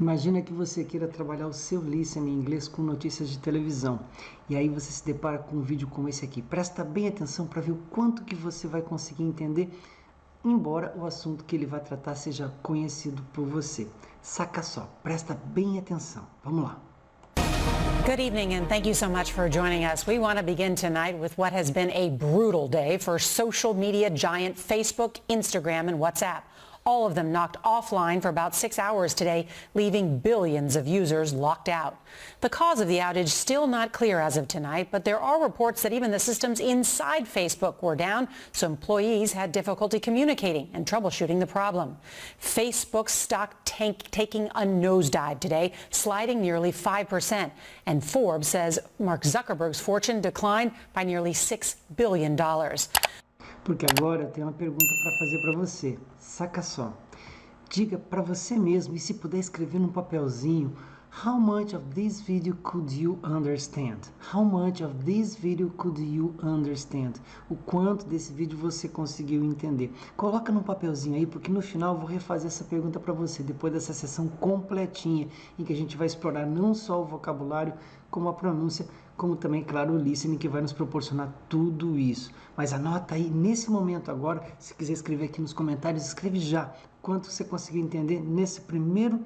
Imagina que você queira trabalhar o seu listening em inglês com notícias de televisão. E aí você se depara com um vídeo como esse aqui. Presta bem atenção para ver o quanto que você vai conseguir entender, embora o assunto que ele vai tratar seja conhecido por você. Saca só, presta bem atenção. Vamos lá. Good evening, and thank you so much for joining us. We want to begin tonight with what has been a brutal day for social media giant Facebook, Instagram, and WhatsApp. All of them knocked offline for about 6 hours today, leaving billions of users locked out. The cause of the outage still not clear as of tonight, but there are reports that even the systems inside Facebook were down, so employees had difficulty communicating and troubleshooting the problem. Facebook's stock taking a nosedive today, sliding nearly 5%. And Forbes says Mark Zuckerberg's fortune declined by nearly $6 billion. Porque agora eu tenho uma pergunta para fazer para você. Saca só. Diga para você mesmo, e se puder escrever num papelzinho, how much of this video could you understand? How much of this video could you understand? O quanto desse vídeo você conseguiu entender? Coloca num papelzinho aí, porque no final eu vou refazer essa pergunta para você, depois dessa sessão completinha, em que a gente vai explorar não só o vocabulário, como a pronúncia, como também, claro, o listening, que vai nos proporcionar tudo isso. Mas anota aí, nesse momento agora, se quiser escrever aqui nos comentários, escreve já quanto você conseguiu entender nesse primeiro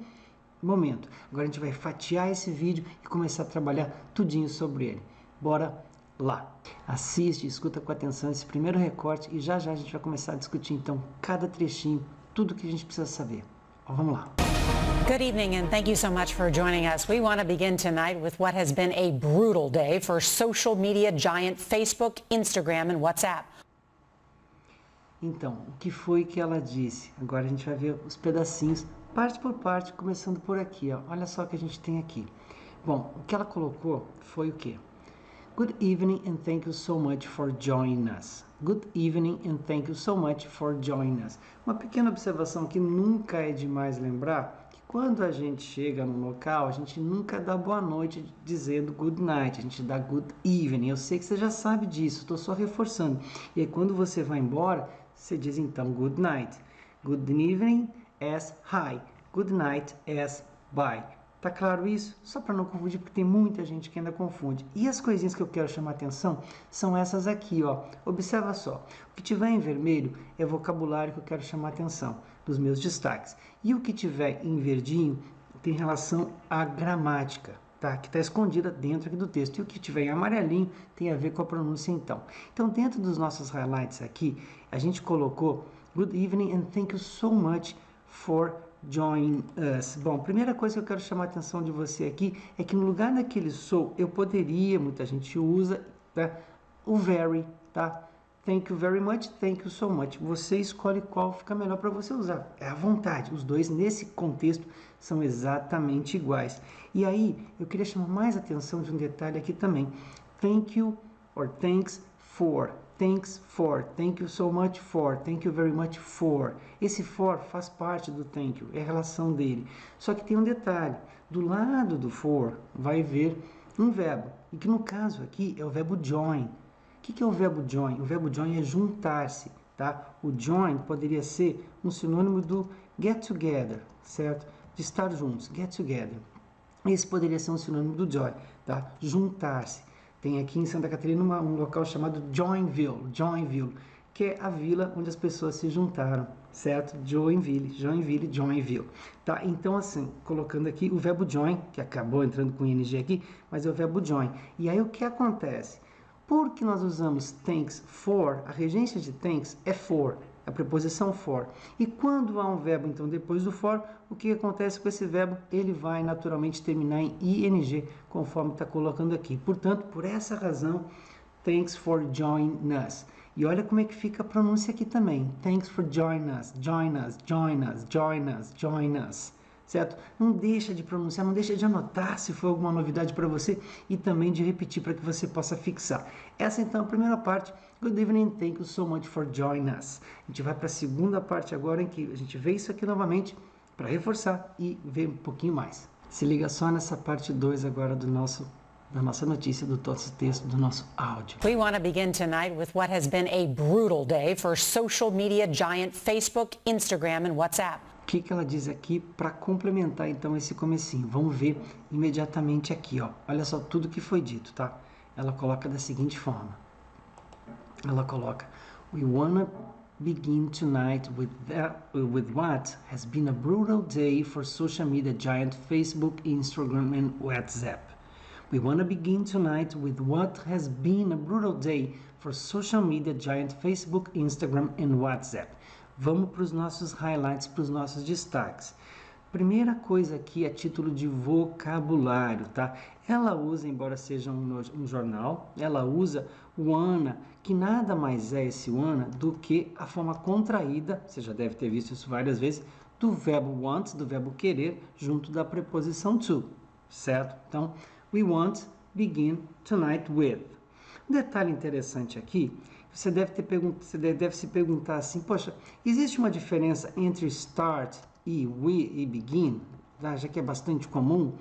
momento. Agora a gente vai fatiar esse vídeo e começar a trabalhar tudinho sobre ele. Bora lá! Assiste, escuta com atenção esse primeiro recorte e já já a gente vai começar a discutir então cada trechinho, tudo que a gente precisa saber. Vamos lá! Good evening, and thank you so much for joining us. We want to begin tonight with what has been a brutal day for social media giant Facebook, Instagram, and WhatsApp. Então, o que foi que ela disse? Agora a gente vai ver os pedacinhos, parte por parte, começando por aqui, ó. Olha só o que a gente tem aqui. Bom, o que ela colocou foi o quê? Good evening and thank you so much for joining us. Good evening and thank you so much for joining us. Uma pequena observação que nunca é demais lembrar, que quando a gente chega no local, a gente nunca dá boa noite dizendo good night, a gente dá good evening. Eu sei que você já sabe disso, estou só reforçando. E aí quando você vai embora, você diz então good night. Good evening as hi. Good night as bye. Tá claro isso? Só para não confundir, porque tem muita gente que ainda confunde. E as coisinhas que eu quero chamar a atenção são essas aqui, ó. Observa só. O que tiver em vermelho é vocabulário que eu quero chamar a atenção dos meus destaques. E o que tiver em verdinho tem relação à gramática, tá? Que está escondida dentro aqui do texto. E o que tiver em amarelinho tem a ver com a pronúncia então. Então, dentro dos nossos highlights aqui, a gente colocou good evening and thank you so much for join us. Bom, primeira coisa que eu quero chamar a atenção de você aqui é que no lugar daquele so, eu poderia, muita gente usa, tá? O very, tá? Thank you very much, thank you so much. Você escolhe qual fica melhor para você usar. É à vontade. Os dois, nesse contexto, são exatamente iguais. E aí, eu queria chamar mais atenção de um detalhe aqui também. Thank you or thanks for. Thanks for, thank you so much for, thank you very much for. Esse for faz parte do thank you, é a relação dele. Só que tem um detalhe, do lado do for vai vir um verbo, e que no caso aqui é o verbo join. O que é o verbo join? O verbo join é juntar-se, tá? O join poderia ser um sinônimo do get together, certo? De estar juntos, get together. Esse poderia ser um sinônimo do join, tá? Juntar-se. Tem aqui em Santa Catarina um local chamado Joinville, que é a vila onde as pessoas se juntaram, certo? Joinville. Tá? Então, assim, colocando aqui o verbo join, que acabou entrando com ing aqui, mas é o verbo join. E aí o que acontece? Porque nós usamos thanks for, a regência de thanks é for, a preposição for. E quando há um verbo, então, depois do for, o que acontece com esse verbo? Ele vai naturalmente terminar em ing, conforme está colocando aqui. Portanto, por essa razão, thanks for joining us. E olha como é que fica a pronúncia aqui também. Thanks for joining us, join us, join us, join us, join us. Certo? Não deixa de pronunciar, não deixa de anotar se for alguma novidade para você e também de repetir para que você possa fixar. Essa então é a primeira parte. Good evening, thank you so much for joining us. A gente vai para a segunda parte agora em que a gente vê isso aqui novamente para reforçar e ver um pouquinho mais. Se liga só nessa parte 2 agora da nossa notícia, do nosso texto, do nosso áudio. We want to begin tonight with what has been a brutal day for social media giant Facebook, Instagram, and WhatsApp. que ela diz aqui para complementar então esse comecinho? Vamos ver imediatamente aqui, ó. Olha só tudo que foi dito, tá? Ela coloca da seguinte forma. Ela coloca: We wanna begin tonight with what has been a brutal day for social media giant Facebook, Instagram and WhatsApp. We wanna begin tonight with what has been a brutal day for social media giant Facebook, Instagram and WhatsApp. Vamos para os nossos highlights, para os nossos destaques. Primeira coisa aqui é título de vocabulário, tá? Ela usa, embora seja um jornal, ela usa o wanna, que nada mais é esse wanna do que a forma contraída, você já deve ter visto isso várias vezes, do verbo want, do verbo querer, junto da preposição to, certo? Então, we want begin tonight with. Um detalhe interessante aqui, você deve se perguntar assim, poxa, existe uma diferença entre start e begin, tá? Já que é bastante comum?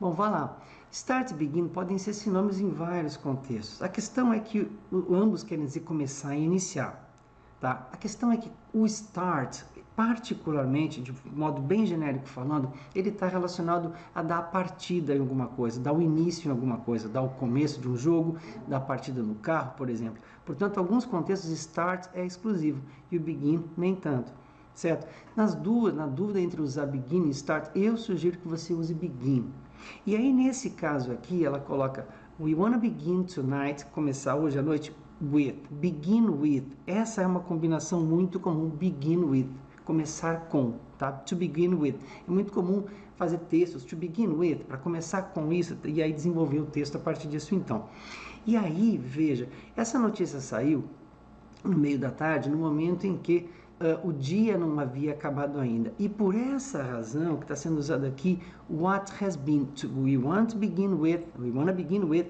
Bom, vá lá. Start e begin podem ser sinônimos em vários contextos. A questão é que ambos querem dizer começar e iniciar, tá? A questão é que o start, particularmente, de modo bem genérico falando, ele está relacionado a dar a partida em alguma coisa, dar o início em alguma coisa, dar o começo de um jogo, dar a partida no carro, por exemplo. Portanto, em alguns contextos, start é exclusivo e o begin nem tanto, certo? Na dúvida entre usar begin e start, eu sugiro que você use begin. E aí, nesse caso aqui, ela coloca we wanna begin tonight, começar hoje à noite, with, begin with. Essa é uma combinação muito comum, begin with, começar com, tá? To begin with. É muito comum fazer textos, to begin with, para começar com isso, e aí desenvolver o texto a partir disso então. E aí, veja, essa notícia saiu no meio da tarde, no momento em que o dia não havia acabado ainda. E por essa razão que está sendo usado aqui, what has been, we wanna begin with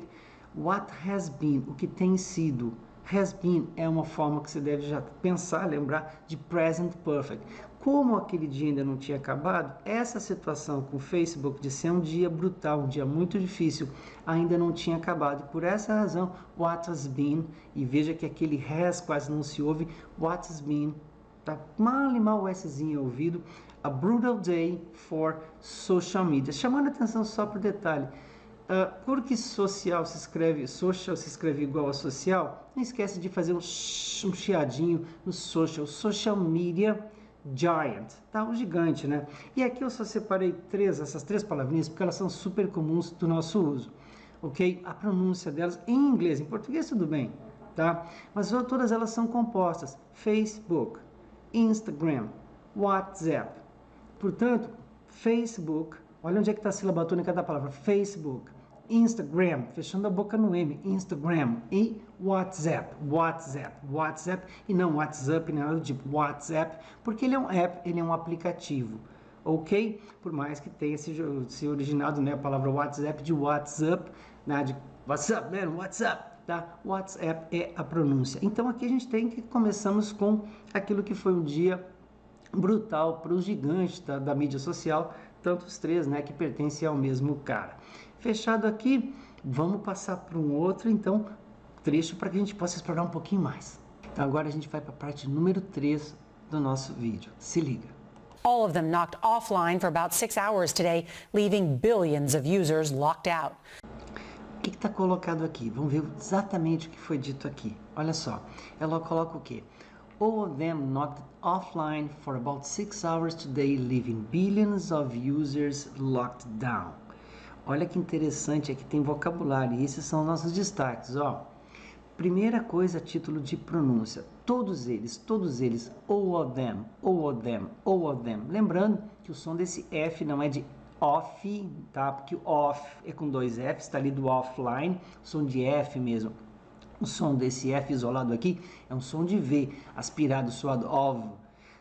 what has been, o que tem sido. Has been é uma forma que você deve já pensar, lembrar de present perfect. Como aquele dia ainda não tinha acabado, essa situação com o Facebook de ser um dia brutal, um dia muito difícil, ainda não tinha acabado. E por essa razão, what has been, e veja que aquele has quase não se ouve, what has been, tá mal o Szinho ouvido, a brutal day for social media. Chamando a atenção só para o detalhe, porque social se escreve igual a social, não esquece de fazer um chiadinho no social media giant, tá? O gigante, né? E aqui eu só separei essas três palavrinhas porque elas são super comuns do nosso uso, ok? A pronúncia delas em inglês, em português tudo bem, tá? Mas todas elas são compostas, Facebook, Instagram, WhatsApp. Portanto, Facebook, olha onde é que está a sílaba tônica da palavra, Facebook, Instagram, fechando a boca no M, Instagram, e WhatsApp, e não WhatsApp, nem nada do tipo, WhatsApp, porque ele é um app, ele é um aplicativo, ok? Por mais que tenha se originado, né, a palavra WhatsApp de WhatsApp, né, de WhatsApp, né, WhatsApp, tá? WhatsApp é a pronúncia. Então aqui a gente começamos com aquilo que foi um dia brutal para os gigantes da mídia social, tanto os três, né, que pertencem ao mesmo cara. Fechado aqui, vamos passar para um outro, então, trecho para que a gente possa explorar um pouquinho mais. Então, agora a gente vai para a parte número 3 do nosso vídeo. Se liga. All of them knocked offline for about 6 hours today, leaving billions of users locked out. O que está colocado aqui? Vamos ver exatamente o que foi dito aqui. Olha só, ela coloca o quê? All of them knocked offline for about 6 hours today, leaving billions of users locked down. Olha que interessante, aqui tem vocabulário, e esses são os nossos destaques, ó. Primeira coisa, título de pronúncia. Todos eles, all of them, all of them, all of them. Lembrando que o som desse F não é de off, tá? Porque o off é com 2 Fs, está ali do offline, som de F mesmo. O som desse F isolado aqui é um som de V, aspirado, suado, of.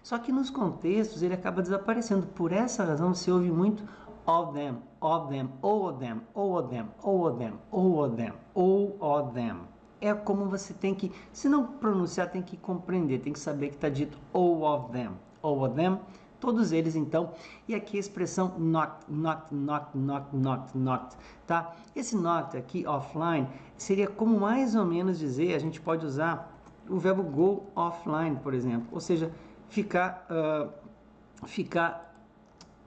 Só que nos contextos ele acaba desaparecendo. Por essa razão você ouve muito of them, all of them, all of them, all of them, all of them, all of them, all of them. É como você tem que, se não pronunciar, tem que compreender, tem que saber que está dito all of them, todos eles então. E aqui a expressão knocked, tá? Esse knocked aqui, offline, seria como mais ou menos dizer, a gente pode usar o verbo go offline, por exemplo, ou seja, ficar ficar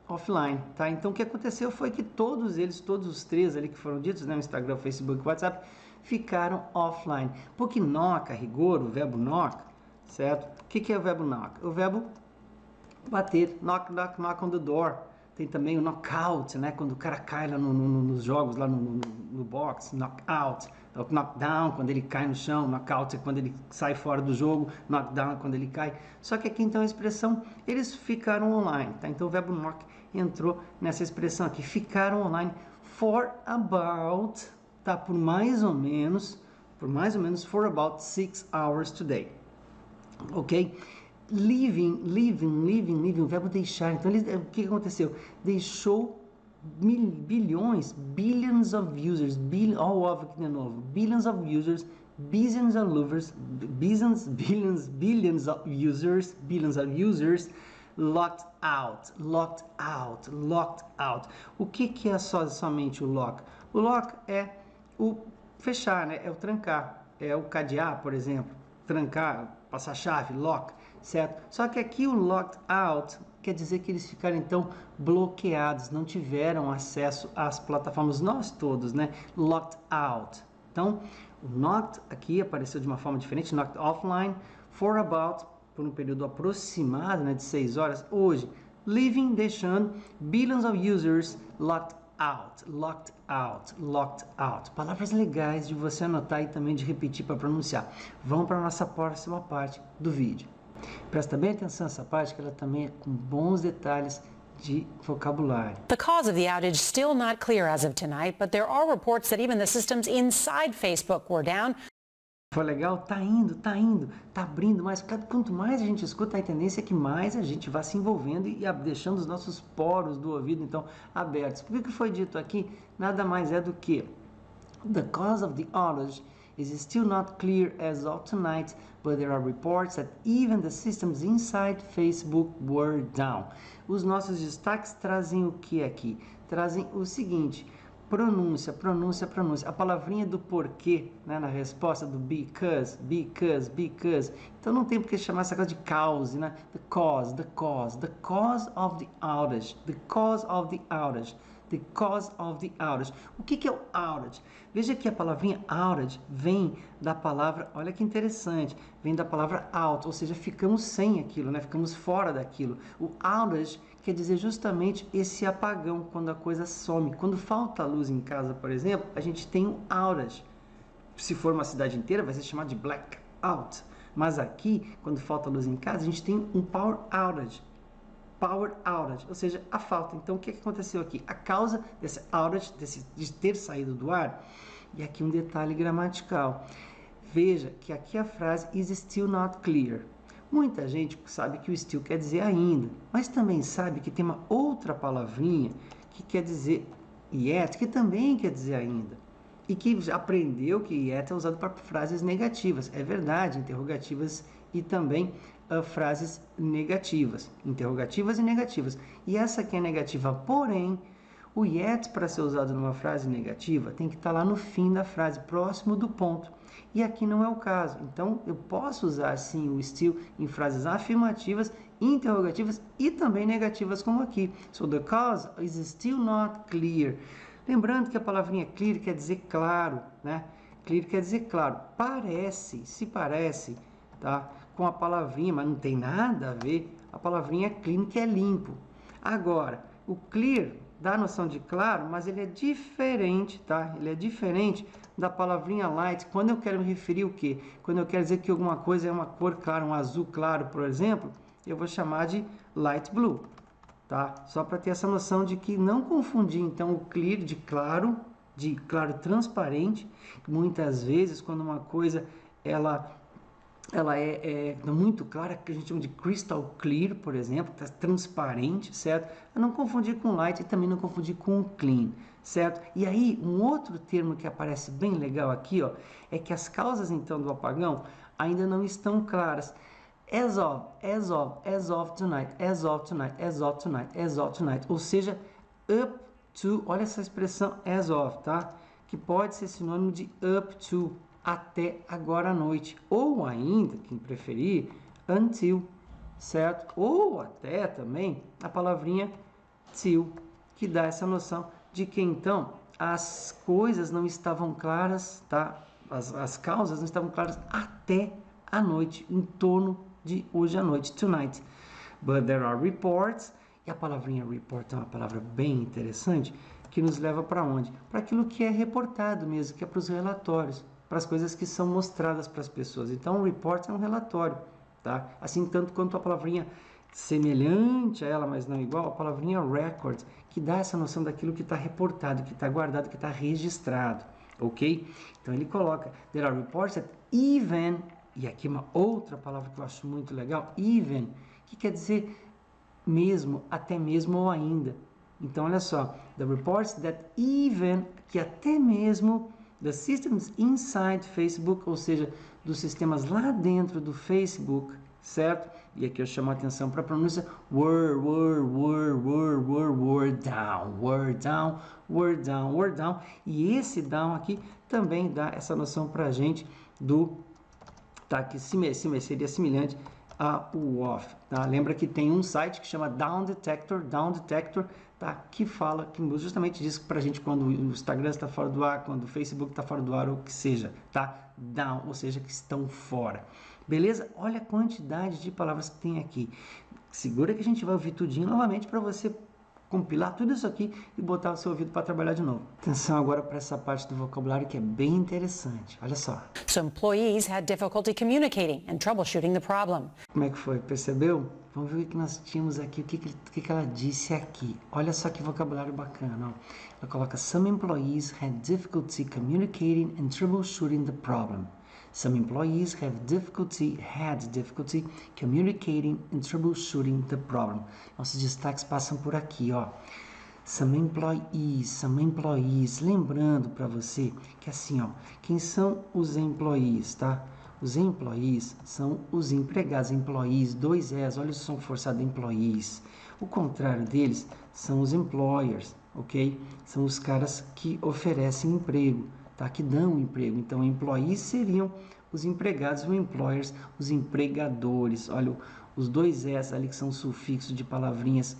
offline, tá? Então o que aconteceu foi que todos os três ali que foram ditos, né, o Instagram, o Facebook, o WhatsApp, ficaram offline. Porque knock, a rigor, o verbo knock, certo? O que é o verbo knock? O verbo bater, knock, knock, knock on the door. Tem também o knockout, né? Quando o cara cai lá nos jogos, lá no boxe, knockout. O knockdown, quando ele cai no chão, knockout é quando ele sai fora do jogo, knockdown é quando ele cai. Só que aqui então a expressão, eles ficaram online, tá? Então o verbo knock entrou nessa expressão aqui, ficaram online for about, tá? Por mais ou menos, for about 6 hours today. Ok? Leaving, o verbo deixar. Então, o que aconteceu? Deixou billions of users, all of aqui de novo, billions of users, billions of users locked out. O que é somente o lock? O lock é o fechar, né? É o trancar, é o cadear, por exemplo, trancar, passar a chave, lock, certo? Só que aqui o locked out quer dizer que eles ficaram então bloqueados, não tiveram acesso às plataformas, nós todos, né? Locked out. Então, o knocked aqui apareceu de uma forma diferente, knocked offline, for about, por um período aproximado, né, de 6 horas, hoje, leaving, deixando, billions of users locked out. Palavras legais de você anotar e também de repetir para pronunciar. Vamos para a nossa próxima parte do vídeo. Presta bem atenção nessa parte, que ela também é com bons detalhes de vocabulário. The cause of the outage still not clear as of tonight, but there are reports that even the systems inside Facebook were down. Foi legal? Tá indo, tá abrindo mais. Quanto mais a gente escuta, a tendência é que mais a gente vá se envolvendo e deixando os nossos poros do ouvido, então, abertos. Por que foi dito aqui? Nada mais é do que the cause of the outage is still not clear as of tonight, but there are reports that even the systems inside Facebook were down. Os nossos destaques trazem o que aqui? Trazem o seguinte: pronúncia. A palavrinha do porquê, né, na resposta do because. Então não tem por que chamar essa coisa de cause, né? The cause of the outage. O que é o outage? Veja que a palavrinha outage vem da palavra, olha que interessante, vem da palavra out, ou seja, ficamos sem aquilo, né? Ficamos fora daquilo. O outage quer dizer justamente esse apagão, quando a coisa some. Quando falta luz em casa, por exemplo, a gente tem um outage. Se for uma cidade inteira, vai ser chamado de blackout. Mas aqui, quando falta luz em casa, a gente tem um power outage, ou seja, a falta. Então, o que aconteceu aqui? A causa desse outage, de ter saído do ar, e aqui um detalhe gramatical. Veja que aqui a frase is still not clear. Muita gente sabe que o still quer dizer ainda, mas também sabe que tem uma outra palavrinha que quer dizer yet, que também quer dizer ainda. E que já aprendeu que yet é usado para frases negativas. É verdade, interrogativas e também frases negativas. Interrogativas e negativas. E essa aqui é negativa, porém, o yet, para ser usado numa frase negativa, tem que estar lá no fim da frase, próximo do ponto. E aqui não é o caso. Então, eu posso usar, sim, o still em frases afirmativas, interrogativas e também negativas, como aqui. So, the cause is still not clear. Lembrando que a palavrinha clear quer dizer claro, né? Clear quer dizer claro. Se parece, tá? Com a palavrinha, mas não tem nada a ver, a palavrinha clean, que é limpo. Agora, o clear dá a noção de claro, mas ele é diferente, tá? Ele é diferente da palavrinha light. Quando eu quero me referir o quê? Quando eu quero dizer que alguma coisa é uma cor clara, um azul claro, por exemplo, eu vou chamar de light blue, tá? Só para ter essa noção de que não confundir, então, o clear de claro transparente. Muitas vezes, quando uma coisa ela é muito clara, que a gente chama de crystal clear, por exemplo, está transparente, certo? Não confundir com light e também não confundir com clean, certo? E aí, um outro termo que aparece bem legal aqui, ó, é que as causas, então, do apagão ainda não estão claras. As of tonight, ou seja, up to, olha essa expressão as of, tá? Que pode ser sinônimo de up to, até agora à noite, ou ainda, quem preferir, until, certo? Ou até também a palavrinha till, que dá essa noção de que então as coisas não estavam claras, tá? As causas não estavam claras até a noite, em torno de hoje à noite, tonight. But there are reports, e a palavrinha report é uma palavra bem interessante, que nos leva para onde? Para aquilo que é reportado mesmo, que é para os relatórios, para as coisas que são mostradas para as pessoas. Então, um report é um relatório, tá? Assim, tanto quanto a palavrinha semelhante a ela, mas não igual, a palavrinha record, que dá essa noção daquilo que está reportado, que está guardado, que está registrado, ok? Então, ele coloca, there are reports that even, e aqui uma outra palavra que eu acho muito legal, even, que quer dizer mesmo, até mesmo ou ainda. Então, olha só, the reports that even, que até mesmo the systems inside Facebook, ou seja, dos sistemas lá dentro do Facebook, certo? E aqui eu chamo a atenção para a pronúncia were down. E esse down aqui também dá essa noção para a gente do, tá, que seria semelhante a o off, tá? Lembra que tem um site que chama Down Detector, tá? Que fala, que justamente diz pra gente quando o Instagram está fora do ar, quando o Facebook está fora do ar, ou o que seja, tá? Down, ou seja, que estão fora. Beleza? Olha a quantidade de palavras que tem aqui. Segura que a gente vai ouvir tudinho novamente para você compilar tudo isso aqui e botar o seu ouvido para trabalhar de novo. Atenção agora para essa parte do vocabulário que é bem interessante. Olha só. So employees had difficulty communicating and troubleshooting the problem. Como é que foi? Percebeu? Vamos ver o que nós tínhamos aqui, o que ela disse aqui. Olha só que vocabulário bacana. Ó. Ela coloca: Some employees had difficulty communicating and troubleshooting the problem. Some employees had difficulty communicating and troubleshooting the problem. Nossos destaques passam por aqui, ó. Some employees. Lembrando para você que assim, ó, quem são os employees, tá? Os employees são os empregados, employees, dois S, olha o som forçado, employees. O contrário deles são os employers, ok? São os caras que oferecem emprego, tá? Que dão emprego. Então, employees seriam os empregados, os employers, os empregadores. Olha, os dois S ali que são sufixos de palavrinhas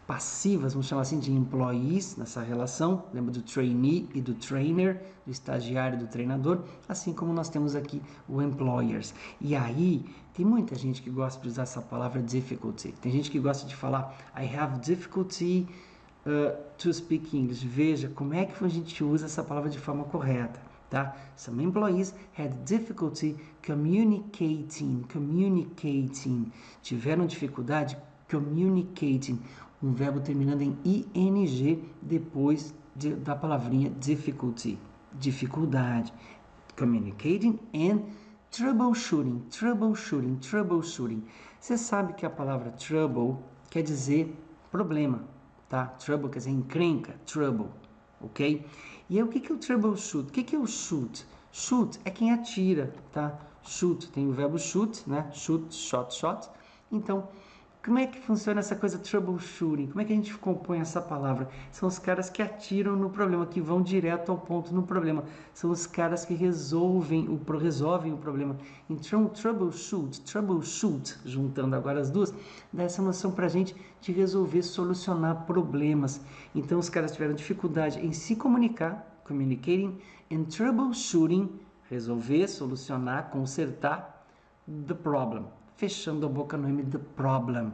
passivas, vamos chamar assim, de employees nessa relação. Lembra do trainee e do trainer, do estagiário e do treinador, assim como nós temos aqui o employers. E aí, tem muita gente que gosta de usar essa palavra difficulty. Tem gente que gosta de falar I have difficulty to speak English. Veja como é que a gente usa essa palavra de forma correta, tá? Some employees had difficulty communicating. Tiveram dificuldade communicating. Um verbo terminando em ing depois da palavrinha difficulty, dificuldade. Communicating and troubleshooting. Você sabe que a palavra trouble quer dizer problema, tá? Trouble quer dizer encrenca, trouble, ok? E aí, o que é o troubleshoot? O que é o shoot? Shoot é quem atira, tá? Shoot, tem o verbo shoot, né? Shoot, shot. Então, como é que funciona essa coisa troubleshooting? Como é que a gente compõe essa palavra? São os caras que atiram no problema, que vão direto ao ponto no problema. São os caras que resolvem o problema. Então, troubleshoot, juntando agora as duas, dá essa noção pra gente de resolver, solucionar problemas. Então, os caras tiveram dificuldade em se comunicar, communicating, and troubleshooting, resolver, solucionar, consertar, the problem. Fechando a boca no M, the problem.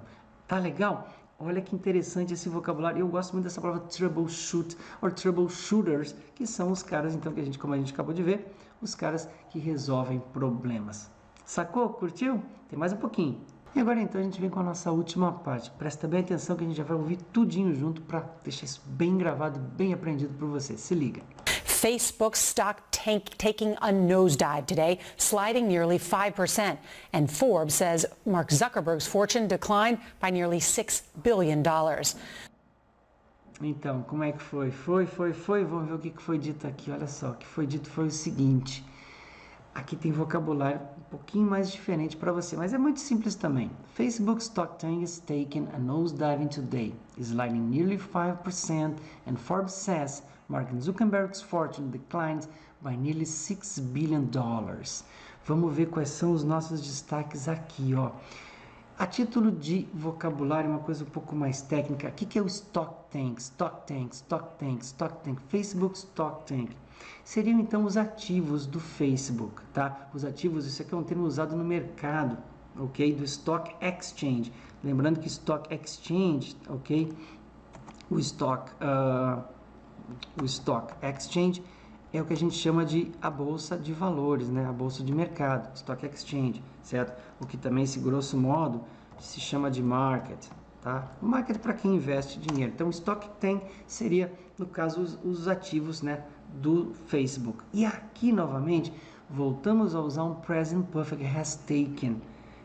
Tá legal? Olha que interessante esse vocabulário. Eu gosto muito dessa palavra troubleshoot, ou troubleshooters, que são os caras, então, como a gente acabou de ver, os caras que resolvem problemas. Sacou? Curtiu? Tem mais um pouquinho. E agora, então, a gente vem com a nossa última parte. Presta bem atenção que a gente já vai ouvir tudinho junto para deixar isso bem gravado, bem aprendido por você. Se liga. Facebook stock taking a nosedive today, sliding nearly 5%. And Forbes says Mark Zuckerberg's fortune declined by nearly $6 billion. Então, como é que foi? Vamos ver o que foi dito aqui. Olha só, o que foi dito foi o seguinte. Aqui tem vocabulário um pouquinho mais diferente para você, mas é muito simples também. Facebook stock is taking a nosedive today, sliding nearly 5%, and Forbes says Mark Zuckerberg's fortune declined by nearly $6 billion. Vamos ver quais são os nossos destaques aqui, ó. A título de vocabulário, uma coisa um pouco mais técnica, o que é o Stock Tank? Stock Tank, Stock Tank, Stock Tank, Facebook Stock Tank. Seriam então os ativos do Facebook, tá? Os ativos, isso aqui é um termo usado no mercado, ok? Do Stock Exchange. Lembrando que Stock Exchange, ok? O Stock Exchange é o que a gente chama de a bolsa de valores, né? A bolsa de mercado, Stock Exchange, certo? O que também, se grosso modo, se chama de market, tá? O market para quem investe dinheiro. Então, o Stock Tank seria, no caso, os ativos, né, do Facebook. E aqui, novamente, voltamos a usar um present perfect has taken.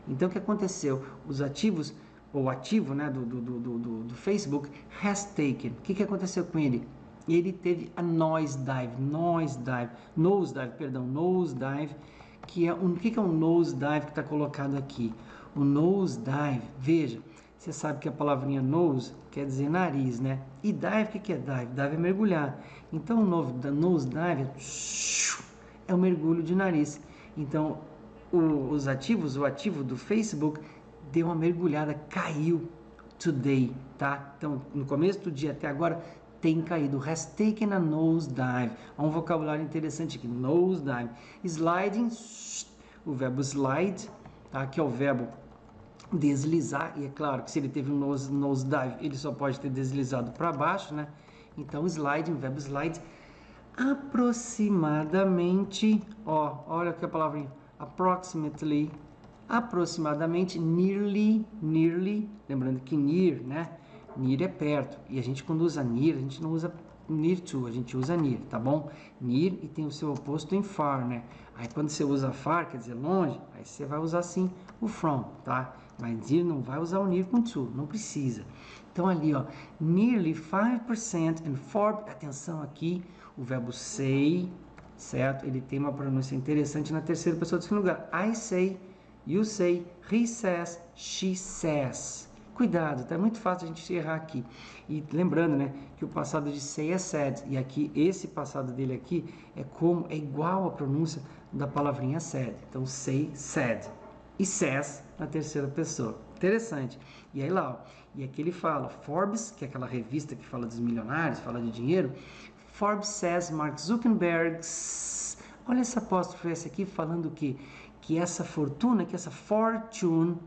Então, o que aconteceu? Os ativos, ou ativo, né, do Facebook has taken. O que aconteceu com ele? Ele teve a nosedive, que é o que é um nosedive que está colocado aqui? O nosedive, veja, você sabe que a palavrinha nose quer dizer nariz, né? E dive, o que é dive? Dive é mergulhar. Então, o nosedive é um mergulho de nariz. Então, os ativos, o ativo do Facebook deu uma mergulhada, caiu today, tá? Então, no começo do dia até agora, tem caído. Has taken a nosedive. Há um vocabulário interessante aqui. Nosedive. Sliding, o verbo slide, tá? Que é o verbo deslizar. E é claro que se ele teve um nosedive, ele só pode ter deslizado para baixo, né? Então, sliding, o verbo slide, aproximadamente, ó, olha aqui a palavrinha, aproximadamente, nearly, lembrando que near, né? Near é perto, e a gente quando usa near, a gente não usa near to, a gente usa near, tá bom? Near e tem o seu oposto em far, né? Aí quando você usa far, quer dizer longe, aí você vai usar sim o from, tá? Mas near não vai usar o near com to, não precisa. Então ali, ó, nearly 5% and Forbes, atenção aqui, o verbo say, certo? Ele tem uma pronúncia interessante na terceira pessoa do segundo lugar. I say, you say, he says, she says. Cuidado, tá? É muito fácil a gente errar aqui. E lembrando, né, que o passado de say é said, e aqui, esse passado dele aqui é igual a pronúncia da palavrinha said. Então, say, said. E says na terceira pessoa. Interessante. E aí lá, ó, e aqui ele fala, Forbes, que é aquela revista que fala dos milionários, fala de dinheiro, Forbes says Mark Zuckerberg, olha essa apóstrofe essa aqui falando o quê? Que essa fortuna, que essa fortune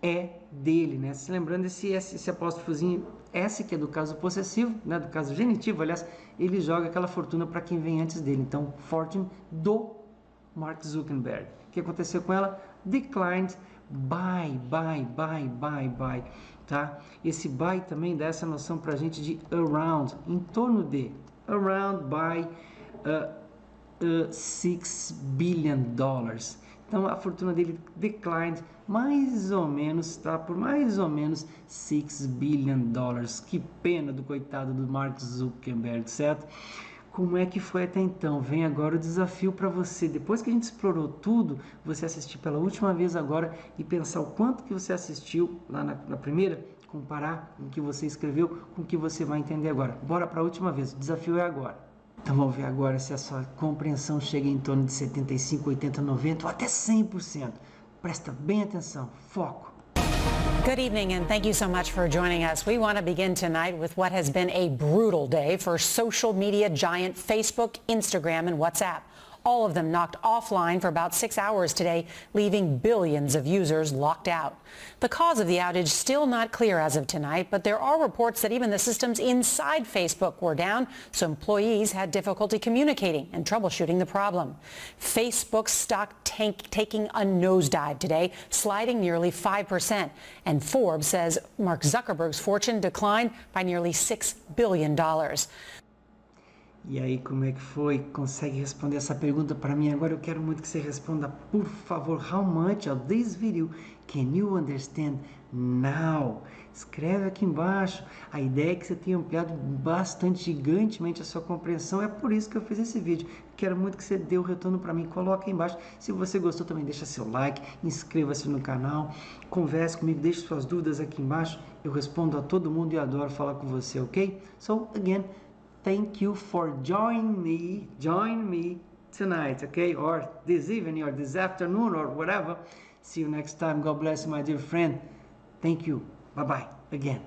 é dele, né? Se lembrando esse apóstrofozinho S, que é do caso possessivo, né? Do caso genitivo, aliás, ele joga aquela fortuna para quem vem antes dele. Então, fortune do Mark Zuckerberg. O que aconteceu com ela? Declined by, tá? Esse by também dá essa noção pra gente de around, em torno de, around by $6 billion. Então, a fortuna dele declined mais ou menos, tá? Por mais ou menos $6 billion. Que pena do coitado do Mark Zuckerberg, certo? Como é que foi até então? Vem agora o desafio para você. Depois que a gente explorou tudo, você assistir pela última vez agora e pensar o quanto que você assistiu lá na primeira, comparar com o que você escreveu com o que você vai entender agora. Bora para a última vez. O desafio é agora. Então vamos ver agora se a sua compreensão chega em torno de 75, 80, 90 ou até 100%. Presta bem atenção, foco. Good evening and thank you so much for joining us. We want to begin tonight with what has been a brutal day for social media giant Facebook, Instagram, and WhatsApp. All of them knocked offline for about 6 hours today, leaving billions of users locked out. The cause of the outage still not clear as of tonight, but there are reports that even the systems inside Facebook were down, so employees had difficulty communicating and troubleshooting the problem. Facebook's stock taking a nosedive today, sliding nearly 5%. And Forbes says Mark Zuckerberg's fortune declined by nearly $6 billion. E aí, como é que foi? Consegue responder essa pergunta para mim? Agora eu quero muito que você responda, por favor. How much of this video can you understand now? Escreve aqui embaixo. A ideia é que você tenha ampliado bastante, gigantemente a sua compreensão. É por isso que eu fiz esse vídeo. Quero muito que você dê o retorno para mim. Coloca aí embaixo. Se você gostou, também deixa seu like, inscreva-se no canal, converse comigo, deixe suas dúvidas aqui embaixo. Eu respondo a todo mundo e adoro falar com você, ok? So, again, thank you for joining me tonight, okay? Or this evening, or this afternoon, or whatever. See you next time. God bless you, my dear friend. Thank you. Bye-bye again.